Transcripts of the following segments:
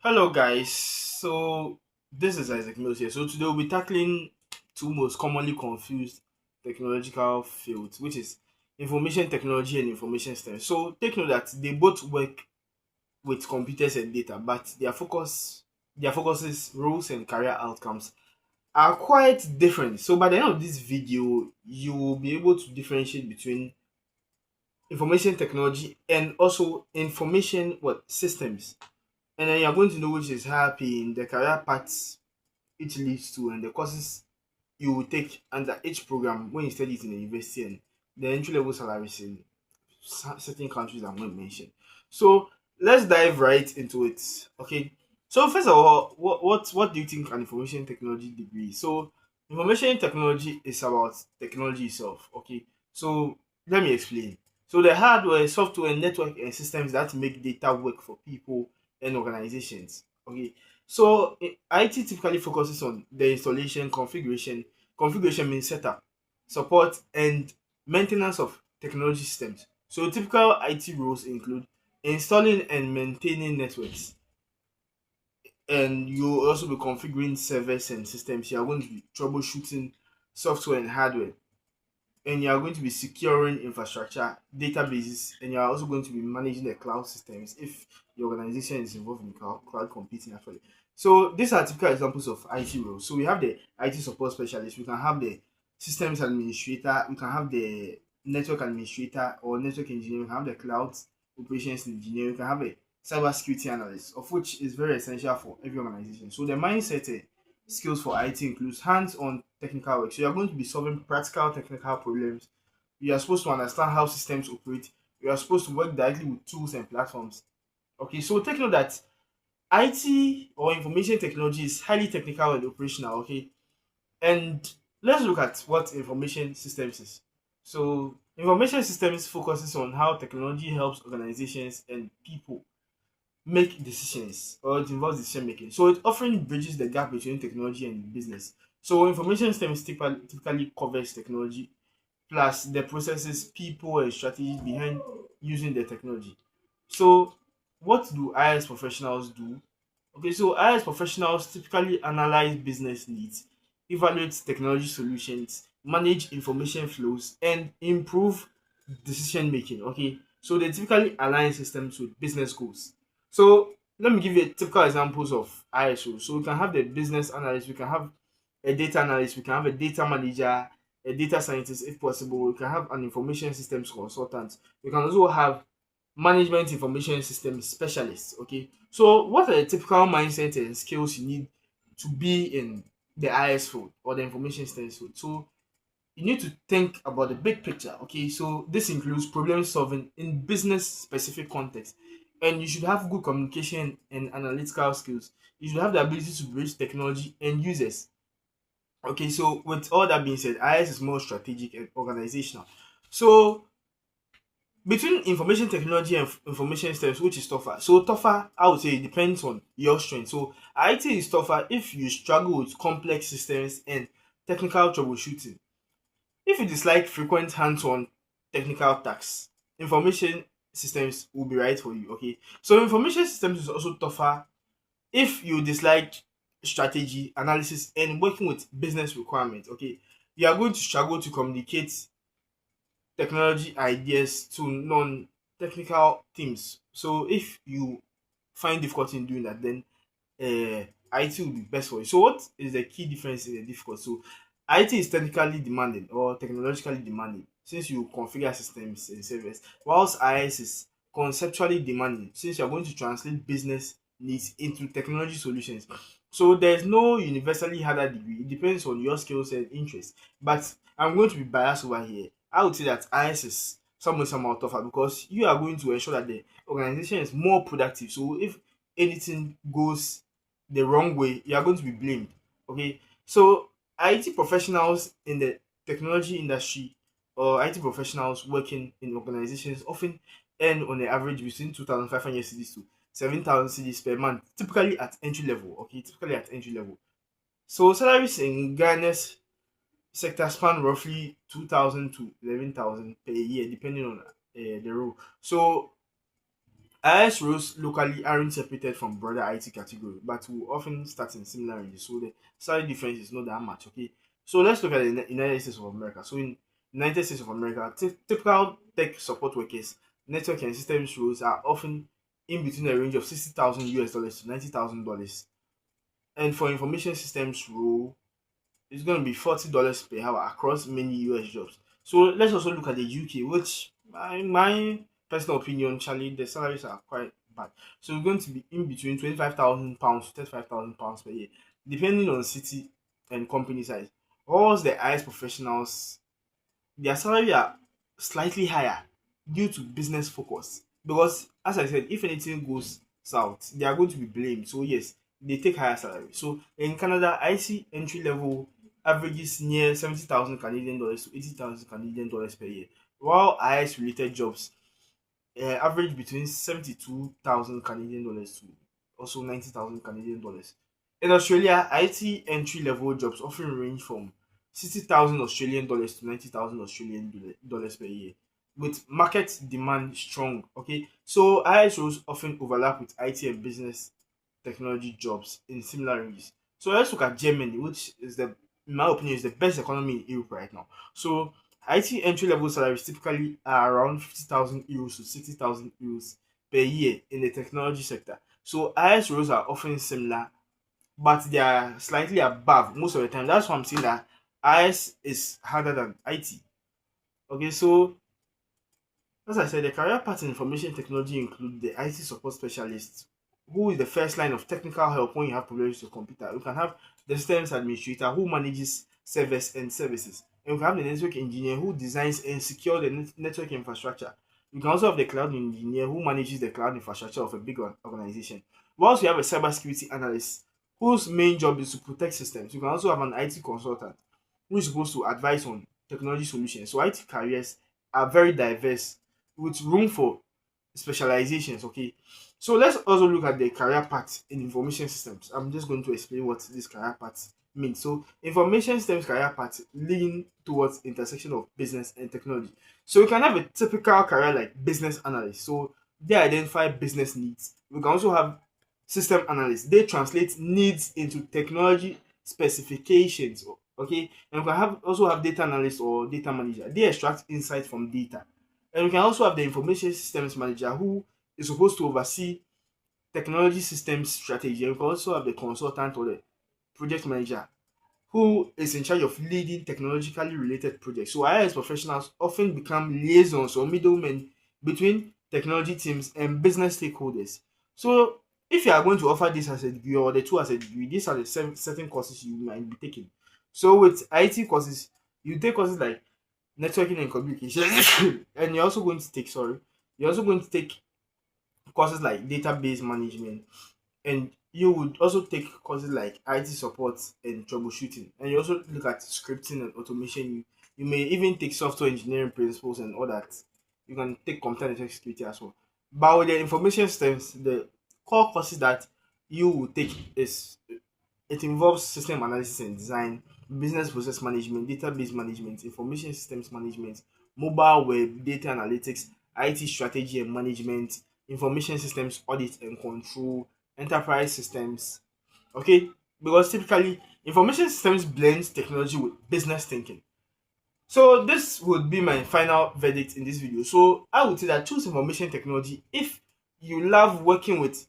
Hello, guys. So this is Isaac Mills here. So today we'll be tackling two most commonly confused technological fields, which is information technology and information systems. So take note that they both work with computers and data, but their focuses, roles, and career outcomes are quite different. So by the end of this video, you will be able to differentiate between information technology and also information systems, and then you're going to know which is happening, the career paths it leads to, and the courses you will take under each program when you study it in the university, and the entry level salaries in certain countries I'm going to mention. So let's dive right into it. Okay. So first of all, what do you think an information technology degree is? So information technology is about technology itself. Okay. So let me explain. So the hardware, software, network, and systems that make data work for people and organizations. Okay. So IT typically focuses on the installation, configuration. Configuration means setup, support, and maintenance of technology systems. So typical IT roles include installing and maintaining networks, and you will also be configuring servers and systems. You are going to be troubleshooting software and hardware, and you are going to be securing infrastructure, databases, and you are also going to be managing the cloud systems if your organization is involved in cloud computing actually. So these are typical examples of IT roles. So we have the IT support specialist, we can have the systems administrator, we can have the network administrator or network engineer, we can have the cloud operations engineer, we can have a cybersecurity analyst, of which is very essential for every organization. So the mindset skills for IT includes hands-on technical work. So you're going to be solving practical technical problems. You are supposed to understand how systems operate. You are supposed to work directly with tools and platforms. Okay, so take note that IT or information technology is highly technical and operational. Okay, and let's look at what information systems is. So information systems focuses on how technology helps organizations and people make decisions, or it involves decision making. So it often bridges the gap between technology and business. So information systems typically covers technology plus the processes, people, and strategies behind using the technology. So what do IS professionals do? Okay, so IS professionals typically analyze business needs, evaluate technology solutions, manage information flows, and improve decision making. Okay, so they typically align systems with business goals. So let me give you a typical examples of ISO. So we can have the business analyst, we can have a data analyst, we can have a data manager, a data scientist if possible, we can have an information systems consultant, we can also have management information system specialist. Okay, so what are the typical mindset and skills you need to be in the IS field or the information systems field? So you need to think about the big picture. Okay, so this includes problem solving in business specific context, and you should have good communication and analytical skills. You should have the ability to bridge technology and users. Okay, so with all that being said, IS is more strategic and organizational. So between information technology and information systems, which is tougher? So tougher, I would say it depends on your strength. So IT is tougher if you struggle with complex systems and technical troubleshooting. If you dislike frequent hands-on technical tasks, information systems will be right for you. Okay. So information systems is also tougher if you dislike strategy, analysis, and working with business requirements. Okay. You are going to struggle to communicate technology ideas to non-technical teams. So if you find difficulty in doing that, then IT will be best for you. So what is the key difference in the difficult? So IT is technically demanding or technologically demanding since you configure systems and servers, whilst IS is conceptually demanding since you are going to translate business needs into technology solutions. So there's no universally harder degree. It depends on your skills and interests. But I'm going to be biased over here. I would say that IS is somehow tougher because you are going to ensure that the organization is more productive. So if anything goes the wrong way, you are going to be blamed. Okay, so IT professionals in the technology industry or IT professionals working in organizations often earn on the average between 2,500 cedis to 7,000 cedis per month, typically at entry level. Okay, typically at entry level. So salaries in Ghana's sector span roughly 2,000 to 11,000 per year, depending on the role. So IS roles locally aren't separated from broader IT category, but will often start in similar ranges. So the salary difference is not that much. Okay, so let's look at the United States of America. So in United States of America, typical tech support workers, network and systems roles are often in between a range of $60,000 to $90,000, and for information systems role, it's going to be $40 per hour across many US jobs. So let's also look at the UK, which, in my personal opinion, Charlie, the salaries are quite bad. So we're going to be in between £25,000 to £35,000 per year, depending on city and company size. All the IS professionals, their salary are slightly higher due to business focus. Because as I said, if anything goes south, they are going to be blamed. So yes, they take higher salary. So in Canada, I see entry level averages near 70,000 Canadian dollars to 80,000 Canadian dollars per year, while IS related jobs average between 72,000 Canadian dollars to also 90,000 Canadian dollars. In Australia, IT entry level jobs often range from 60,000 Australian dollars to 90,000 Australian dollars per year, with market demand strong. Okay, so IS roles often overlap with IT and business technology jobs in similar ranges. So let's look at Germany, which is in my opinion, is the best economy in Europe right now. So IT entry level salaries typically are around 50,000 euros to 60,000 euros per year in the technology sector. So IS roles are often similar, but they are slightly above most of the time. That's why I'm saying that IS is harder than IT. Okay, so as I said, the career paths in information technology include the IT support specialist, who is the first line of technical help when you have problems with your computer. You can have the systems administrator who manages servers and services. And you can have the network engineer who designs and secure the network infrastructure. You can also have the cloud engineer who manages the cloud infrastructure of a big organization. We also have a cybersecurity analyst whose main job is to protect systems. You can also have an IT consultant who is supposed to advise on technology solutions. So IT careers are very diverse with room for specializations. Okay, so let's also look at the career path in information systems. I'm just going to explain what this career path means. So information systems career path lean towards intersection of business and technology. So you can have a typical career like business analyst, so they identify business needs. We can also have system analysts, they translate needs into technology specifications. Okay, and we can have also have data analyst or data manager, they extract insight from data. And we can also have the information systems manager who is supposed to oversee technology systems strategy. And we can also have the consultant or the project manager who is in charge of leading technologically related projects. So IS professionals often become liaisons or middlemen between technology teams and business stakeholders. So if you are going to offer this as a degree or the two as a degree, these are the certain courses you might be taking. So with IT courses, you take courses like networking and communication, and you're also going to take courses like database management, and you would also take courses like IT support and troubleshooting, and you also look at scripting and automation. You may even take software engineering principles and all that. You can take computer network security as well. But with the information systems, the core courses that you will take is it involves system analysis and design, business process management, database management, information systems management, mobile web, data analytics, IT strategy and management, information systems audit and control, enterprise systems. Okay, because typically information systems blends technology with business thinking. So this would be my final verdict in this video. So I would say that choose information technology if you love working with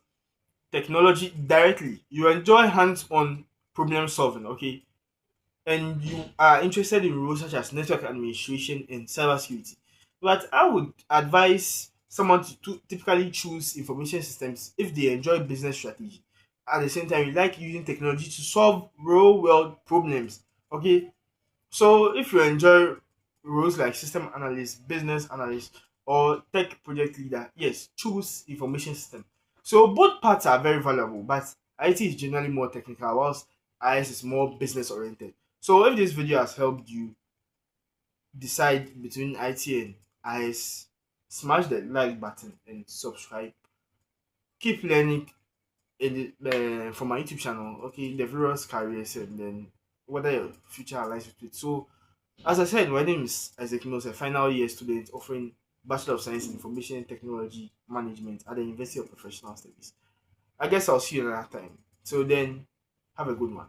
technology directly, you enjoy hands-on problem solving, okay, and you are interested in roles such as network administration and cybersecurity. But I would advise someone to typically choose information systems if they enjoy business strategy. At the same time, you like using technology to solve real world problems. Okay, so if you enjoy roles like system analyst, business analyst, or tech project leader, yes, choose information system. So both parts are very valuable, but IT is generally more technical, whilst IS is more business oriented. So if this video has helped you decide between IT and IS, smash the like button and subscribe. Keep learning from my YouTube channel, okay, the various careers and then whether your future aligns with it. So as I said, my name is Isaac Mills, a final year student offering Bachelor of Science in Information Technology Management at the University of Professional Studies. I guess I'll see you another time. Till then, have a good one.